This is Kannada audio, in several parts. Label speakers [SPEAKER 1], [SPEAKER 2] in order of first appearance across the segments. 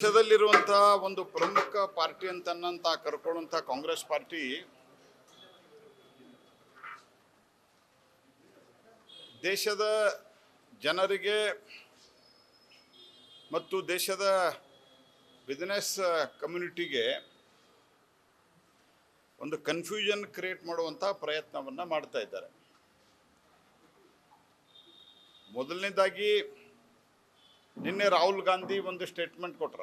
[SPEAKER 1] ದೇಶದಲ್ಲಿರುವಂತಹ ಒಂದು ಪ್ರಮುಖ ಪಾರ್ಟಿ ಅಂತನ್ನಂತ ಕರ್ಕೊಳ್ಳುವಂತ ಕಾಂಗ್ರೆಸ್ ಪಾರ್ಟಿ ದೇಶದ ಜನರಿಗೆ ಮತ್ತು ದೇಶದ ಬಿಸಿನೆಸ್ ಕಮ್ಯುನಿಟಿಗೆ ಒಂದು ಕನ್ಫ್ಯೂಷನ್ ಕ್ರಿಯೇಟ್ ಮಾಡುವಂತ ಪ್ರಯತ್ನವನ್ನ ಮಾಡ್ತಾ ಇದ್ದಾರೆ. ಮೊದಲನೇದಾಗಿ ನಿನ್ನೆ ರಾಹುಲ್ ಗಾಂಧಿ ಒಂದು ಸ್ಟೇಟ್ಮೆಂಟ್ ಕೊಟ್ರ.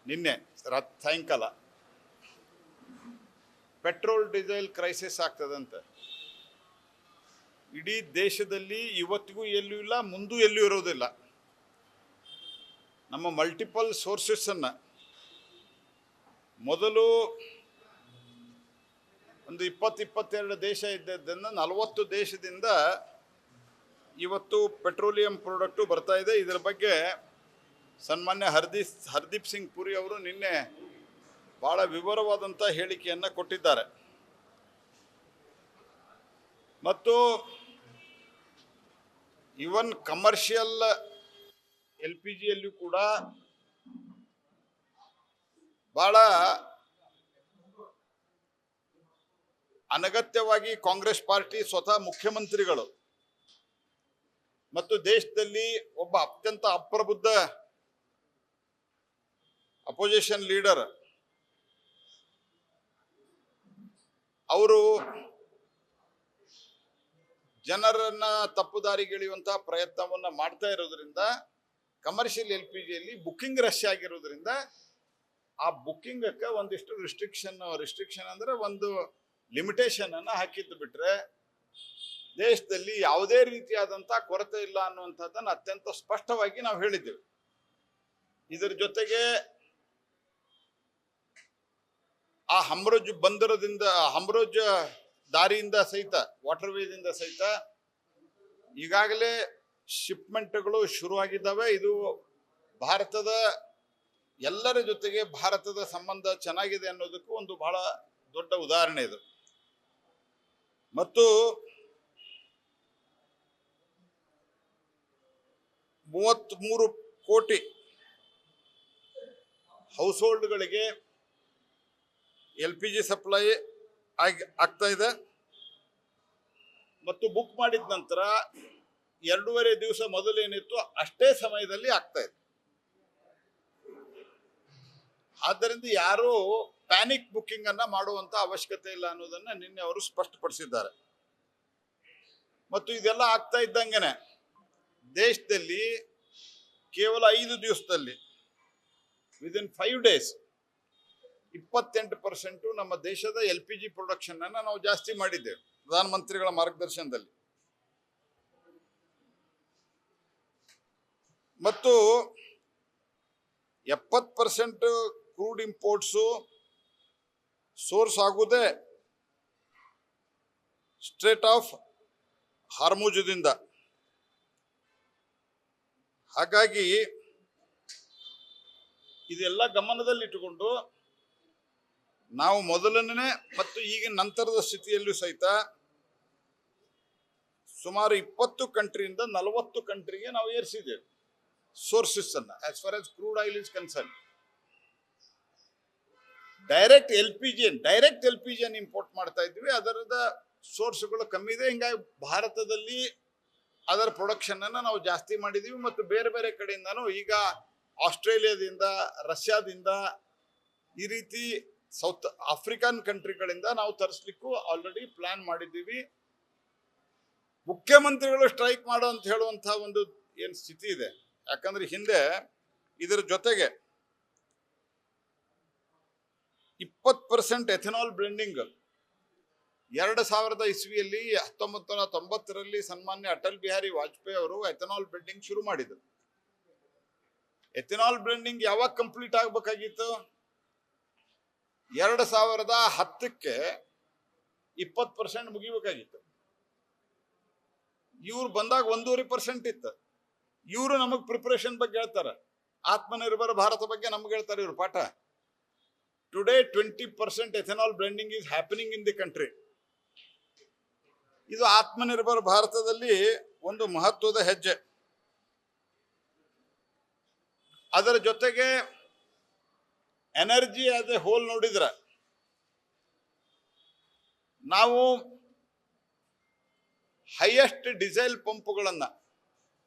[SPEAKER 1] ನಿನ್ನೆ ಸಾಯಂಕಾಲ ಪೆಟ್ರೋಲ್ ಡೀಸೆಲ್ ಕ್ರೈಸಿಸ್ ಆಗ್ತದಂತೆ. ಇಡೀ ದೇಶದಲ್ಲಿ ಇವತ್ತಿಗೂ ಎಲ್ಲೂ ಇಲ್ಲ, ಮುಂದೂ ಎಲ್ಲೂ ಇರೋದಿಲ್ಲ. ನಮ್ಮ ಮಲ್ಟಿಪಲ್ ಸೋರ್ಸಸ್ ಅನ್ನ ಮೊದಲು ಒಂದು 20-22 ದೇಶ ಇದ್ದದ್ದನ್ನು 40 ದೇಶದಿಂದ ಇವತ್ತು ಪೆಟ್ರೋಲಿಯಂ ಪ್ರಾಡಕ್ಟು ಬರ್ತಾ ಇದೆ. ಇದರ ಬಗ್ಗೆ ಸನ್ಮಾನ್ಯ ಹರ್ದೀಪ್ ಸಿಂಗ್ ಪುರಿ ಅವರು ನಿನ್ನೆ ಬಹಳ ವಿವರವಾದಂಥ ಹೇಳಿಕೆಯನ್ನು ಕೊಟ್ಟಿದ್ದಾರೆ. ಮತ್ತು ಇವನ್ ಕಮರ್ಷಿಯಲ್ LPGಯಲ್ಲೂ ಕೂಡ ಬಹಳ ಅನಗತ್ಯವಾಗಿ ಕಾಂಗ್ರೆಸ್ ಪಾರ್ಟಿ ಸ್ವತಃ ಮುಖ್ಯಮಂತ್ರಿಗಳು ಮತ್ತು ದೇಶದಲ್ಲಿ ಒಬ್ಬ ಅತ್ಯಂತ ಅಪ್ರಬುದ್ಧ ಅಪೋಸಿಷನ್ ಲೀಡರ್ ಅವರು ಜನರನ್ನ ತಪ್ಪುದಾರಿಗೆಳೆಯುವಂತಹ ಪ್ರಯತ್ನವನ್ನ ಮಾಡ್ತಾ ಇರೋದ್ರಿಂದ ಕಮರ್ಷಿಯಲ್ LPGಯಲ್ಲಿ ಬುಕ್ಕಿಂಗ್ ರಶ್ ಆಗಿರೋದ್ರಿಂದ ಆ ಬುಕ್ಕಿಂಗಕ್ಕೆ ಒಂದಿಷ್ಟು ರಿಸ್ಟ್ರಿಕ್ಷನ್ ಅಂದ್ರೆ ಒಂದು ಲಿಮಿಟೇಷನ್ ಅನ್ನ ಹಾಕಿದ್ದು ಬಿಟ್ರೆ ದೇಶದಲ್ಲಿ ಯಾವುದೇ ರೀತಿಯಾದಂಥ ಕೊರತೆ ಇಲ್ಲ ಅನ್ನುವಂಥದ್ದನ್ನು ಅತ್ಯಂತ ಸ್ಪಷ್ಟವಾಗಿ ನಾವು ಹೇಳಿದ್ದೇವೆ. ಇದರ ಜೊತೆಗೆ ಆ ಹಮ್ರೋಜ್ ದಾರಿಯಿಂದ ಸಹಿತ ವಾಟರ್ವೇದಿಂದ ಸಹಿತ ಈಗಾಗಲೇ ಶಿಪ್ಮೆಂಟ್ಗಳು ಶುರುವಾಗಿದ್ದಾವೆ. ಇದು ಭಾರತದ ಎಲ್ಲರ ಜೊತೆಗೆ ಭಾರತದ ಸಂಬಂಧ ಚೆನ್ನಾಗಿದೆ ಅನ್ನೋದಕ್ಕೂ ಒಂದು ಬಹಳ ದೊಡ್ಡ ಉದಾಹರಣೆ ಇದು. ಮತ್ತು 33 ಕೋಟಿ ಹೌಸ್ ಹೋಲ್ಡ್ಗಳಿಗೆ LPG ಸಪ್ಲೈ ಆಗ್ತಾ ಇದೆ. ಮತ್ತು ಬುಕ್ ಮಾಡಿದ ನಂತರ 2.5 ದಿವಸ ಮೊದಲೇನಿತ್ತು ಅಷ್ಟೇ ಸಮಯದಲ್ಲಿ ಆಗ್ತಾ ಇದೆ. ಆದ್ದರಿಂದ ಯಾರು ಪ್ಯಾನಿಕ್ ಬುಕ್ಕಿಂಗ್ ಅನ್ನ ಮಾಡುವಂತ ಅವಶ್ಯಕತೆ ಇಲ್ಲ ಅನ್ನೋದನ್ನ ನಿನ್ನೆ ಅವರು ಸ್ಪಷ್ಟಪಡಿಸಿದ್ದಾರೆ. ಮತ್ತು ಇದೆಲ್ಲ ಆಗ್ತಾ ಇದ್ದಂಗೆನೆ ದೇಶದಲ್ಲಿ ಕೇವಲ 5 ದಿವಸದಲ್ಲಿ ವಿದಿನ್ 5 ಡೇಸ್ 28% ನಮ್ಮ ದೇಶದ LPG ಪ್ರೊಡಕ್ಷನ್ ಅನ್ನ ನಾವು ಜಾಸ್ತಿ ಮಾಡಿದ್ದೇವೆ ಪ್ರಧಾನಮಂತ್ರಿಗಳ ಮಾರ್ಗದರ್ಶನದಲ್ಲಿ. ಮತ್ತು 70% ಕ್ರೂಡ್ ಇಂಪೋರ್ಟ್ಸು ಸೋರ್ಸ್ ಆಗುವುದೇ ಸ್ಟ್ರೇಟ್ ಆಫ್ ಹಾರ್ಮುಜ್ದಿಂದ. ಹಾಗಾಗಿ ಇದೆಲ್ಲ ಗಮನದಲ್ಲಿಟ್ಟುಕೊಂಡು ನಾವು ಮೊದಲನೇ ಮತ್ತು ಈಗ ನಂತರದ ಸ್ಥಿತಿಯಲ್ಲೂ ಸಹಿತ ಸುಮಾರು 20 ಕಂಟ್ರಿಯಿಂದ 40 ಕಂಟ್ರಿಗೆ ನಾವು ಏರಿಸಿದ್ದೇವೆ ಸೋರ್ಸಸ್ ಅನ್ನ. As far as crude oil is concern, direct LPG import ಮಾಡ್ತಾ ಇದ್ವಿ. ಅದರದ ಸೋರ್ಸ್ಗಳು ಕಮ್ಮಿ ಇದೆ. ಹಿಂಗಾಗಿ ಭಾರತದಲ್ಲಿ ಅದರ ಪ್ರೊಡಕ್ಷನ್ ಅನ್ನ ನಾವು ಜಾಸ್ತಿ ಮಾಡಿದೀವಿ. ಮತ್ತು ಬೇರೆ ಬೇರೆ ಕಡೆಯಿಂದಾನು ಈಗ ಆಸ್ಟ್ರೇಲಿಯಾದಿಂದ, ರಷ್ಯಾದಿಂದ, ಈ ರೀತಿ ಸೌತ್ ಆಫ್ರಿಕನ್ ಕಂಟ್ರಿಗಳಿಂದ ನಾವು ತರಿಸ್ಲಿಕ್ಕೂ ಆಲ್ರೆಡಿ ಪ್ಲಾನ್ ಮಾಡಿದ್ದೀವಿ. ಮುಖ್ಯಮಂತ್ರಿಗಳು ಸ್ಟ್ರೈಕ್ ಮಾಡೋ ಅಂತ ಹೇಳುವಂತಹ ಒಂದು ಏನ್ ಸ್ಥಿತಿ ಇದೆ. ಯಾಕಂದ್ರೆ ಹಿಂದೆ ಇದರ ಜೊತೆಗೆ 20% ಎಥೆನಾಲ್ ಬ್ಲೆಂಡಿಂಗ್ 2000 ಇಸ್ವಿಯಲ್ಲಿ 1990ರಲ್ಲಿ ಸನ್ಮಾನ್ಯ ಅಟಲ್ ಬಿಹಾರಿ ವಾಜಪೇಯಿ ಅವರು ಎಥೆನಾಲ್ ಬ್ಲೆಂಡಿಂಗ್ ಶುರು ಮಾಡಿದರು. ಎಥೆನಾಲ್ ಬ್ಲೆಂಡಿಂಗ್ ಯಾವಾಗ ಕಂಪ್ಲೀಟ್ ಆಗ್ಬೇಕಾಗಿತ್ತು? 2010ಕ್ಕೆ 20% ಮುಗಿಬೇಕಾಗಿತ್ತು. ಇವ್ರು ಬಂದಾಗ 1.5% ಇತ್ತು. ಇವರು ನಮಗ್ ಪ್ರಿಪರೇಷನ್ ಬಗ್ಗೆ ಹೇಳ್ತಾರೆ, ಆತ್ಮನಿರ್ಭರ ಭಾರತ ಬಗ್ಗೆ ನಮ್ಗೆ ಹೇಳ್ತಾರೆ ಇವ್ರು ಪಾಠ. Today 20% ethanol blending is happening in the country. ಇದು ಆತ್ಮನಿರ್ಭರ ಭಾರತದಲ್ಲಿ ಒಂದು ಮಹತ್ವದ ಹೆಜ್ಜೆ. ಅದರ ಜೊತೆಗೆ ಎನರ್ಜಿ ಆಸ್ ಎ ಹೋಲ್ ನೋಡಿದ್ರೆ ನಾವು ಹೈಯೆಸ್ಟ್ ಡೀಸೆಲ್ ಪಂಪ್ಗಳನ್ನು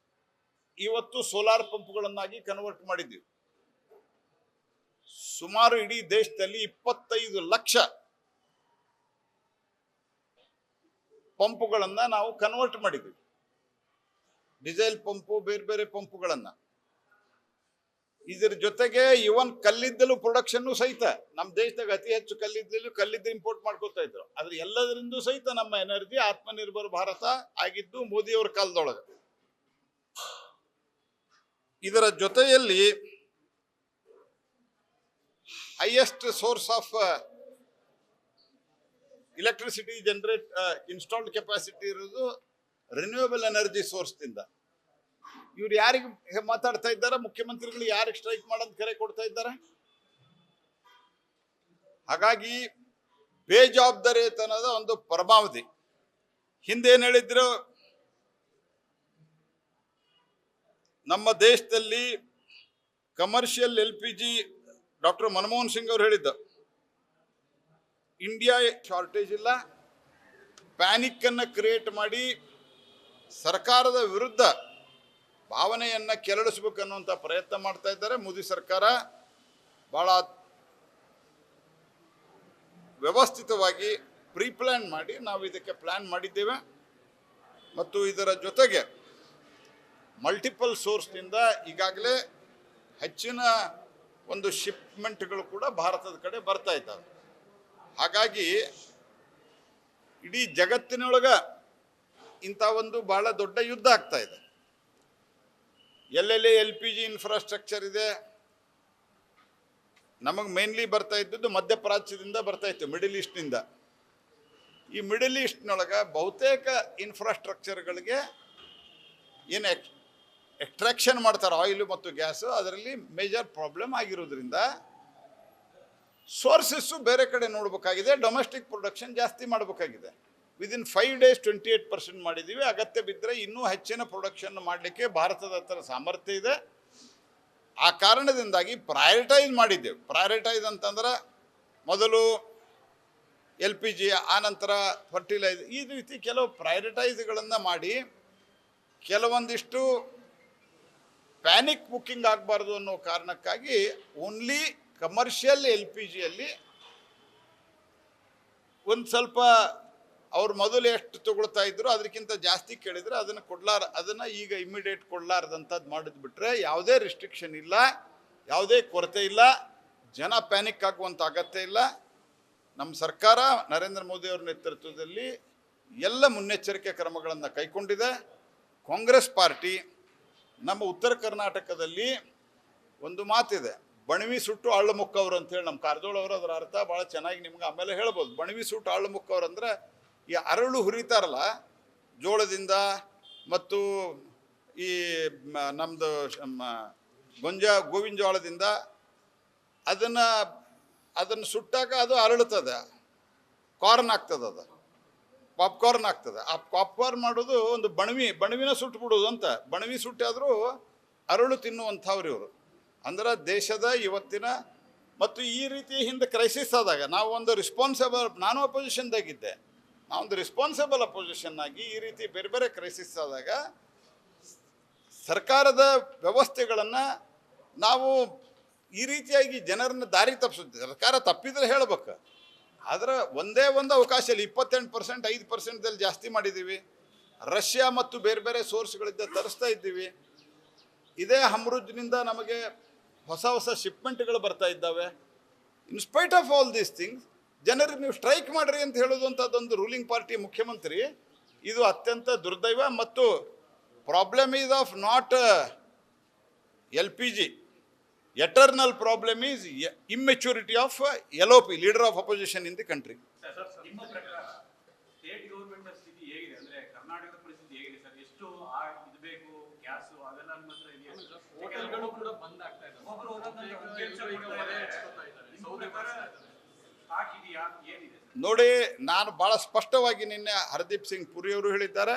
[SPEAKER 1] ಇವತ್ತು ಸೋಲಾರ್ ಪಂಪ್ಗಳನ್ನಾಗಿ ಕನ್ವರ್ಟ್ ಮಾಡಿದ್ದೀವಿ. ಸುಮಾರು ಇಡೀ ದೇಶದಲ್ಲಿ 25 ಲಕ್ಷ ಪಂಪ್ಗಳನ್ನ ನಾವು ಕನ್ವರ್ಟ್ ಮಾಡಿದ್ದೀವಿ. ಡೀಸೆಲ್ ಪಂಪು, ಬೇರೆ ಬೇರೆ ಪಂಪ್ಗಳನ್ನ. ಇದರ ಜೊತೆಗೆ ಇವನ್ ಕಲ್ಲಿದ್ದಲು ಪ್ರೊಡಕ್ಷನ್ ಸಹಿತ ನಮ್ಮ ದೇಶದಾಗ ಅತಿ ಹೆಚ್ಚು ಕಲ್ಲಿದ್ದಲು ಇಂಪೋರ್ಟ್ ಮಾಡ್ಕೊತಾ ಇದ್ರು. ಆದ್ರೆ ಎಲ್ಲದರಿಂದ ಸಹಿತ ನಮ್ಮ ಎನರ್ಜಿ ಆತ್ಮನಿರ್ಭರ ಭಾರತ ಆಗಿದ್ದು ಮೋದಿಯವರ ಕಾಲದೊಳಗೆ. ಇದರ ಜೊತೆಯಲ್ಲಿ highest source of electricity generate installed capacity ಇರೋದು ರಿನ್ಯೂಯಬಲ್ ಎನರ್ಜಿ ಸೋರ್ಸ್ದಿಂದ. ಇವ್ರು ಯಾರಿಗೆ ಮಾತಾಡ್ತಾ ಇದ್ದಾರೆ? ಮುಖ್ಯಮಂತ್ರಿಗಳು ಯಾರಿಗೆ ಸ್ಟ್ರೈಕ್ ಮಾಡೋದು ಕರೆ ಕೊಡ್ತಾ ಇದ್ದಾರೆ? ಹಾಗಾಗಿ ಬೇಜವಾಬ್ದಾರಿತನದ ಒಂದು ಪರಮಾವಧಿ. ಹಿಂದೇನು ಹೇಳಿದ್ರು, ನಮ್ಮ ದೇಶದಲ್ಲಿ commercial LPG doctor Manmohan Singh ಅವರು ಹೇಳಿದ್ದ, ಇಂಡಿಯಾ ಶಾರ್ಟೇಜ್ ಇಲ್ಲ, ಪ್ಯಾನಿಕ್ ಅನ್ನು ಕ್ರಿಯೇಟ್ ಮಾಡಿ ಸರ್ಕಾರದ ವಿರುದ್ಧ ಭಾವನೆಯನ್ನ ಕೆರಳಿಸಬೇಕನ್ನುವಂಥ ಪ್ರಯತ್ನ ಮಾಡ್ತಾ ಇದ್ದಾರೆ. ಮೋದಿ ಸರ್ಕಾರ ಬಹಳ ವ್ಯವಸ್ಥಿತವಾಗಿ ಪ್ಲಾನ್ ಮಾಡಿ ನಾವು ಇದಕ್ಕೆ ಪ್ಲಾನ್ ಮಾಡಿದ್ದೇವೆ. ಮತ್ತು ಇದರ ಜೊತೆಗೆ ಮಲ್ಟಿಪಲ್ ಸೋರ್ಸ್ನಿಂದ ಈಗಾಗಲೇ ಹೆಚ್ಚಿನ ಒಂದು ಶಿಪ್ಮೆಂಟ್ಗಳು ಕೂಡ ಭಾರತದ ಕಡೆ ಬರ್ತಾ ಇದ್ದಾವೆ. ಹಾಗಾಗಿ ಇಡೀ ಜಗತ್ತಿನೊಳಗ ಇಂಥ ಒಂದು ಬಹಳ ದೊಡ್ಡ ಯುದ್ಧ ಆಗ್ತಾ ಇದೆ. ಎಲ್ಲೆಲ್ಲಿ LPG ಇನ್ಫ್ರಾಸ್ಟ್ರಕ್ಚರ್ ಇದೆ, ನಮಗೆ ಮೇನ್ಲಿ ಬರ್ತಾ ಇದ್ದದ್ದು ಮಧ್ಯಪ್ರಾಚ್ಯದಿಂದ ಬರ್ತಾ ಇತ್ತು, ಮಿಡಲ್ ಈಸ್ಟ್ನಿಂದ. ಈ ಮಿಡಲ್ ಈಸ್ಟ್ನೊಳಗೆ ಬಹುತೇಕ ಇನ್ಫ್ರಾಸ್ಟ್ರಕ್ಚರ್ಗಳಿಗೆ ಏನು ಎಕ್ಸ್ಟ್ರಾಕ್ಷನ್ ಮಾಡ್ತಾರೆ ಆಯಿಲ್ ಮತ್ತು ಗ್ಯಾಸು, ಅದರಲ್ಲಿ ಮೇಜರ್ ಪ್ರಾಬ್ಲಮ್ ಆಗಿರೋದ್ರಿಂದ ಸೋರ್ಸಸ್ಸು ಬೇರೆ ಕಡೆ ನೋಡಬೇಕಾಗಿದೆ. ಡೊಮೆಸ್ಟಿಕ್ ಪ್ರೊಡಕ್ಷನ್ ಜಾಸ್ತಿ ಮಾಡಬೇಕಾಗಿದೆ. ವಿದಿನ್ 5 days 28% ಮಾಡಿದ್ದೀವಿ. ಅಗತ್ಯ ಬಿದ್ದರೆ ಇನ್ನೂ ಹೆಚ್ಚಿನ ಪ್ರೊಡಕ್ಷನ್ ಮಾಡಲಿಕ್ಕೆ ಭಾರತದ ಹತ್ರ ಸಾಮರ್ಥ್ಯ ಇದೆ. ಆ ಕಾರಣದಿಂದಾಗಿ ಪ್ರಯಾರಿಟೈಸ್ ಮಾಡಿದ್ದೇವೆ. ಪ್ರಯಾರಿಟೈಸ್ ಅಂತಂದ್ರೆ ಮೊದಲು LPG, ಆನಂತರ ಫರ್ಟಿಲೈಸರ್, ಈ ರೀತಿ ಕೆಲವು ಪ್ರಯಾರಿಟೈಸ್ಗಳನ್ನು ಮಾಡಿ ಕೆಲವೊಂದಿಷ್ಟು ಪ್ಯಾನಿಕ್ ಬುಕ್ಕಿಂಗ್ ಆಗಬಾರ್ದು ಅನ್ನೋ ಕಾರಣಕ್ಕಾಗಿ ಓನ್ಲಿ ಕಮರ್ಷಿಯಲ್ LPGಯಲ್ಲಿ ಒಂದು ಸ್ವಲ್ಪ ಅವ್ರು ಮೊದಲು ಎಷ್ಟು ತಗೊಳ್ತಾ ಇದ್ರು ಅದಕ್ಕಿಂತ ಜಾಸ್ತಿ ಕೇಳಿದ್ರೆ ಅದನ್ನು ಈಗ ಇಮ್ಮಿಡಿಯೇಟ್ ಕೊಡಲಾರ್ದಂಥದ್ದು ಮಾಡಿದ್ ಬಿಟ್ರೆ ಯಾವುದೇ ರಿಸ್ಟ್ರಿಕ್ಷನ್ ಇಲ್ಲ, ಯಾವುದೇ ಕೊರತೆ ಇಲ್ಲ, ಜನ ಪ್ಯಾನಿಕ್ ಆಗುವಂಥ ಅಗತ್ಯ ಇಲ್ಲ. ನಮ್ಮ ಸರ್ಕಾರ ನರೇಂದ್ರ ಮೋದಿ ಅವರ ನೇತೃತ್ವದಲ್ಲಿ ಎಲ್ಲ ಮುನ್ನೆಚ್ಚರಿಕೆ ಕ್ರಮಗಳನ್ನು ಕೈಗೊಂಡಿದೆ. ಕಾಂಗ್ರೆಸ್ ಪಾರ್ಟಿ ನಮ್ಮ ಉತ್ತರ ಕರ್ನಾಟಕದಲ್ಲಿ ಒಂದು ಮಾತಿದೆ, ಬಣವಿ ಸುಟ್ಟು ಆಳು ಮುಕ್ಕವ್ರು ಅಂತೇಳಿ. ನಮ್ಮ ಕಾರಜೋಳ ಅವರು ಅದರ ಅರ್ಥ ಭಾಳ ಚೆನ್ನಾಗಿ ನಿಮ್ಗೆ ಆಮೇಲೆ ಹೇಳ್ಬೋದು. ಬಣವಿ ಸುಟ್ಟು ಆಳು ಮುಕ್ಕವ್ರು ಅಂದರೆ ಈ ಅರಳು ಹುರಿತಾರಲ್ಲ ಜೋಳದಿಂದ ಮತ್ತು ಈ ನಮ್ಮದು ಗೋವಿನ ಜೋಳದಿಂದ, ಅದನ್ನು ಸುಟ್ಟಾಗ ಅದು ಅರಳುತ್ತದೆ, ಕಾರ್ನ್ ಆಗ್ತದೆ, ಅದು ಪಾಪ್ಕಾರ್ನ್ ಆಗ್ತದೆ. ಆ ಪಾಪ್ಕಾರ್ನ್ ಮಾಡೋದು ಒಂದು ಬಣವಿನ ಸುಟ್ಟು ಬಿಡೋದು ಅಂತ. ಬಣವಿ ಸುಟ್ಟಾದರೂ ಅರಳು ತಿನ್ನುವಂಥವ್ರು ಇವರು. ಅಂದ್ರೆ ದೇಶದ ಇವತ್ತಿನ ಮತ್ತು ಈ ರೀತಿ ಹಿಂದೆ ಕ್ರೈಸಿಸ್ ಆದಾಗ ನಾವು ಒಂದು ರಿಸ್ಪಾನ್ಸಿಬಲ್, ನಾನು ಅಪೋಸಿಷನ್ದಾಗಿದ್ದೆ, ನಾವೊಂದು ರಿಸ್ಪಾನ್ಸಿಬಲ್ ಅಪೋಸಿಷನ್ ಆಗಿ ಈ ರೀತಿ ಬೇರೆ ಬೇರೆ ಕ್ರೈಸಿಸ್ ಆದಾಗ ಸರ್ಕಾರದ ವ್ಯವಸ್ಥೆಗಳನ್ನು ನಾವು ಈ ರೀತಿಯಾಗಿ ಜನರನ್ನ ದಾರಿ ತಪ್ಪಿಸುತ್ತೆ. ಸರ್ಕಾರ ತಪ್ಪಿದ್ರೆ ಹೇಳ್ಬೇಕು, ಆದರೆ ಒಂದೇ ಒಂದು ಅವಕಾಶದಲ್ಲಿ 28%, 5%ದಲ್ಲಿ ಜಾಸ್ತಿ ಮಾಡಿದ್ದೀವಿ. ರಷ್ಯಾ ಮತ್ತು ಬೇರೆ ಬೇರೆ ಸೋರ್ಸ್ಗಳಿಂದ ತರಿಸ್ತಾ ಇದ್ದೀವಿ. ಇದೇ ಹಮ್ರುಜ್ನಿಂದ ನಮಗೆ ಹೊಸ ಹೊಸ ಶಿಪ್ಮೆಂಟ್ಗಳು ಬರ್ತಾ ಇದ್ದಾವೆ. In spite of all these things ಜನರಿಗೆ ನೀವು ಸ್ಟ್ರೈಕ್ ಮಾಡಿರಿ ಅಂತ ಹೇಳೋದು ಅಂಥದ್ದೊಂದು ರೂಲಿಂಗ್ ಪಾರ್ಟಿ ಮುಖ್ಯಮಂತ್ರಿ, ಇದು ಅತ್ಯಂತ ದುರ್ದೈವ. ಮತ್ತು problem is of not LPG, eternal problem is immaturity of LOP, leader of opposition in the country.
[SPEAKER 2] ನಿಮ್ಮ ಪ್ರಕಾರ ಸ್ಟೇಟ್ ಗವರ್ನಮೆಂಟ್ ಸ್ಥಿತಿ ಹೇಗಿದೆ ಅಂದ್ರೆ ಕರ್ನಾಟಕದ ಪರಿಸ್ಥಿತಿ ಹೇಗಿದೆ ಸರ್? ಎಷ್ಟು ಇದು ಬೇಕು ಗ್ಯಾಸ್ ಅದೆಲ್ಲ ನಿಮ್ಮ ಹತ್ರ ಇದೆಯಾ? ಹೋಟೆಲ್ಗಳು ಕೂಡ ಬಂದ್ ಆಗ್ತಾ ಇದ್ದಾವೆ, ಒಬ್ಬರು ಸ್ಟಾಕ್ ಇದೆಯಾ, ಏನಿದೆ?
[SPEAKER 1] ನೋಡಿ, ನಾನು ಭಾಳ ಸ್ಪಷ್ಟವಾಗಿ ನಿನ್ನೆ ಹರ್ದೀಪ್ ಸಿಂಗ್ ಪುರಿ ಅವರು ಹೇಳಿದ್ದಾರೆ.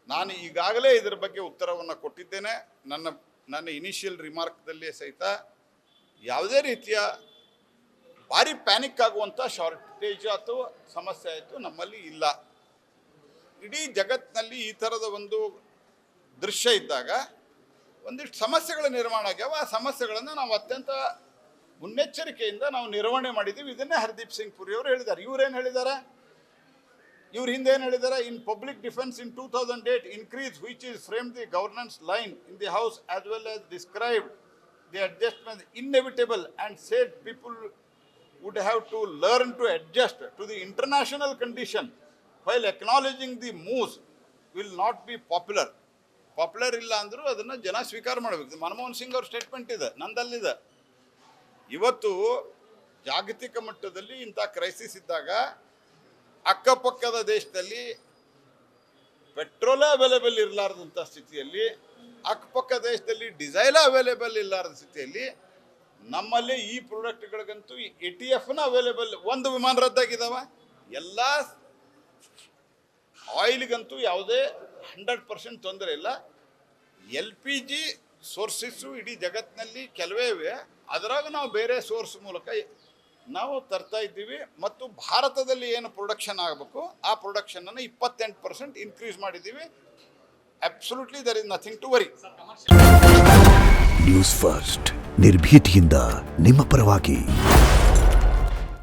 [SPEAKER 1] ನಾನು ಈಗಾಗಲೇ ಇದರ ಬಗ್ಗೆ ಉತ್ತರವನ್ನು ಕೊಟ್ಟಿದ್ದೇನೆ. ನನ್ನ ನನ್ನ ಇನಿಷಿಯಲ್ ರಿಮಾರ್ಕ್ದಲ್ಲೇ ಸಹಿತ ಯಾವುದೇ ರೀತಿಯ ಭಾರಿ ಪ್ಯಾನಿಕ್ ಆಗುವಂಥ ಶಾರ್ಟೇಜ್ ಅಥವಾ ಸಮಸ್ಯೆ ಆಯಿತು ನಮ್ಮಲ್ಲಿ ಇಲ್ಲ. ಇಡೀ ಜಗತ್ತಿನಲ್ಲಿ ಈ ಥರದ ಒಂದು ದೃಶ್ಯ ಇದ್ದಾಗ ಒಂದಿಷ್ಟು ಸಮಸ್ಯೆಗಳ ನಿರ್ಮಾಣ ಆಗ್ಯಾವ. ಆ ಸಮಸ್ಯೆಗಳನ್ನು ನಾವು ಅತ್ಯಂತ ಮುನ್ನೆಚ್ಚರಿಕೆಯಿಂದ ನಾವು ನಿರ್ವಹಣೆ ಮಾಡಿದ್ದೀವಿ. ಇದನ್ನೇ ಹರ್ದೀಪ್ ಸಿಂಗ್ ಪುರಿ ಅವರು ಹೇಳಿದ್ದಾರೆ. ಇವರೇನು ಹೇಳಿದ್ದಾರೆ? ಇವ್ರ ಹಿಂದೆ ಏನು ಹೇಳಿದ್ದಾರೆ? In public defence in 2008 increase which is frame the governance line in the house as well as described the adjustment inevitable and said people would have to learn to adjust to the international condition while acknowledging the moves will not be popular. Popular ಇಲ್ಲ ಅಂದರೂ ಅದನ್ನು ಜನ ಸ್ವೀಕಾರ ಮಾಡಬೇಕು. ಮನಮೋಹನ್ ಸಿಂಗ್ ಅವ್ರ ಸ್ಟೇಟ್ಮೆಂಟ್ ಇದೆ, ನಂದಲ್ಲಿದೆ. ಇವತ್ತು ಜಾಗತಿಕ ಮಟ್ಟದಲ್ಲಿ ಇಂಥ ಕ್ರೈಸಿಸ್ ಇದ್ದಾಗ ಅಕ್ಕಪಕ್ಕದ ದೇಶದಲ್ಲಿ ಪೆಟ್ರೋಲ್ ಅವೈಲೇಬಲ್ ಇರಲಾರ್ದಂಥ ಸ್ಥಿತಿಯಲ್ಲಿ, ಅಕ್ಕಪಕ್ಕ ದೇಶದಲ್ಲಿ ಡಿಸೈಲ್ ಅವೈಲೇಬಲ್ ಇರಲಾರ್ದ ಸ್ಥಿತಿಯಲ್ಲಿ ನಮ್ಮಲ್ಲಿ ಈ ಪ್ರಾಡಕ್ಟ್ಗಳಿಗಂತೂ ATFನ ಅವೈಲೇಬಲ್. ಒಂದು ವಿಮಾನ ರದ್ದಾಗಿದ್ದಾವ. ಎಲ್ಲ ಆಯಿಲ್ಗಂತೂ ಯಾವುದೇ 100% ತೊಂದರೆ ಇಲ್ಲ. LPG ಸೋರ್ಸಸ್ಸು ಇಡೀ ಜಗತ್ತಿನಲ್ಲಿ ಕೆಲವೇ ಇವೆ. ಅದರಾಗ ನಾವು ಬೇರೆ ಸೋರ್ಸ್ ಮೂಲಕ ನಾವು ತರ್ತಾ ಇದ್ದೀವಿ. ಮತ್ತು ಭಾರತದಲ್ಲಿ ಏನು ಪ್ರೊಡಕ್ಷನ್ ಆಗಬೇಕು ಆ ಪ್ರೊಡಕ್ಷನನ್ನು 28% ಇನ್ಕ್ರೀಸ್ ಮಾಡಿದ್ದೀವಿ. Absolutely there is nothing to worry.
[SPEAKER 3] News first ನಿರ್ಭೀತಿಯಿಂದ ನಿಮ್ಮ ಪರವಾಗಿ.